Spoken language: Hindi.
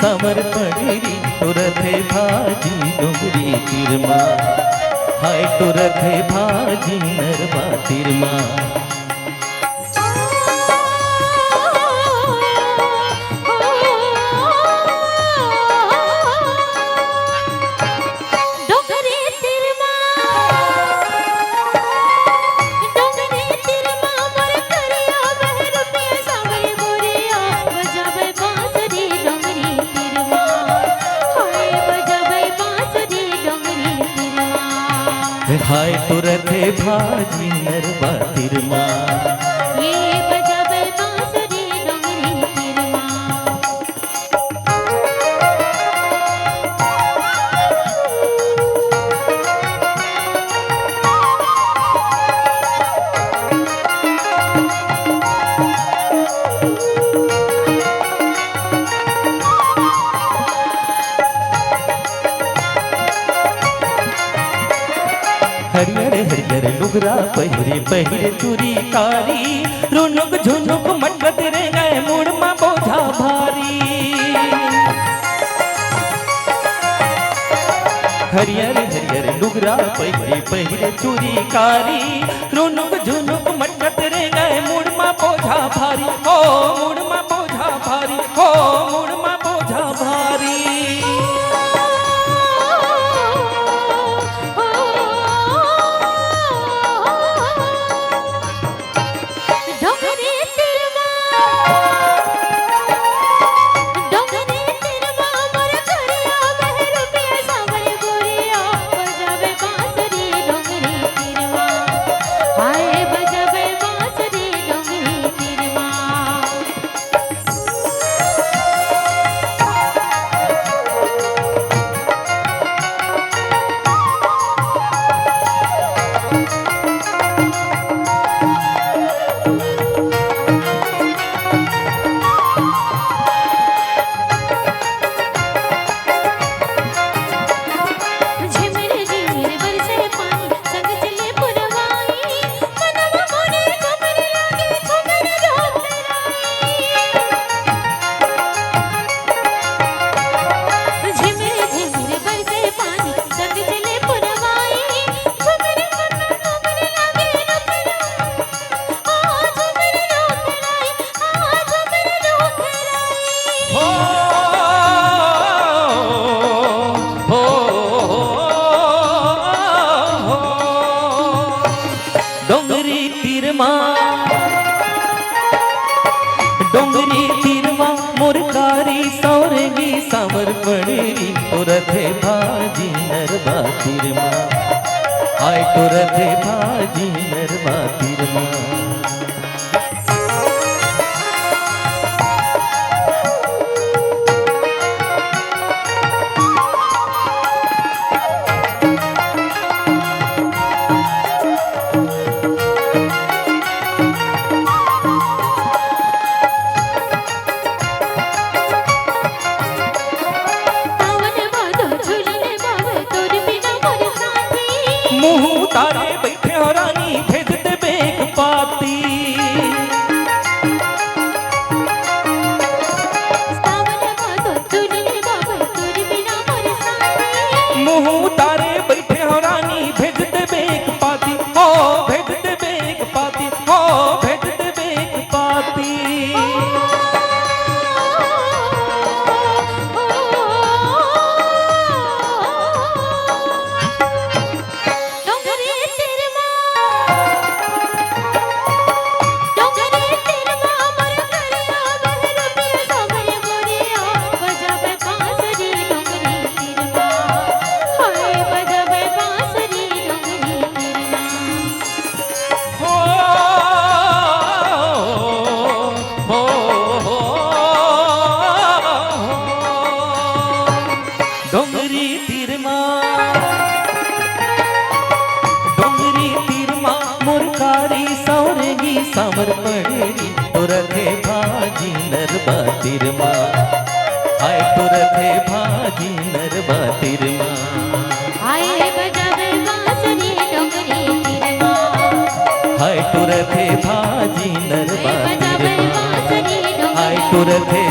समर्पण री तुरथे भाजी डोंगरी तिरमा हाय तुरथे भाजी नरवा तिरमा हाय तुरथे भाजी नरवा तिरमा ये बजावे बांसुरी डोंगरी तिरमा हरियर हरियर लुगरा पहिरे पहिरे चूरी कारी रुनुक झुनुक मटकत रे गए मुड़ मा बोझा भारी हरियर हरियर लुगरा पहिरे पहिरे चूरी कारी रुनुक झुनुक मटकत रे गए मुड़ मा बोझा भारी हो मुड़ मा बोझा भारी हो मुड़ मा बोझा भारी डोंगरी तिरमा मुरकारी सौरगी समर्पणी तुरथे भाजी नरवा तिरमा हाय तुरथे भाजी नरवा तिरमा मुँह तारे बैठे हो रानी भेज दे बेग पाती मुँह तारे बैठे हो रानी भेज दे बेग पाती हो भेज दे बेग पाती हो भेज दे बेग पाती डोंगरी तिरमा मुरकारी सौरगी समर्पणी तुरथे भाजी नरवा तिरमा हाय तुरथे भाजी नरवा तिरमा हाय बजावे बांसुरी डोंगरी तिरमा हाय तुरथे भाजी नरवा तिरमा हाय तुरथे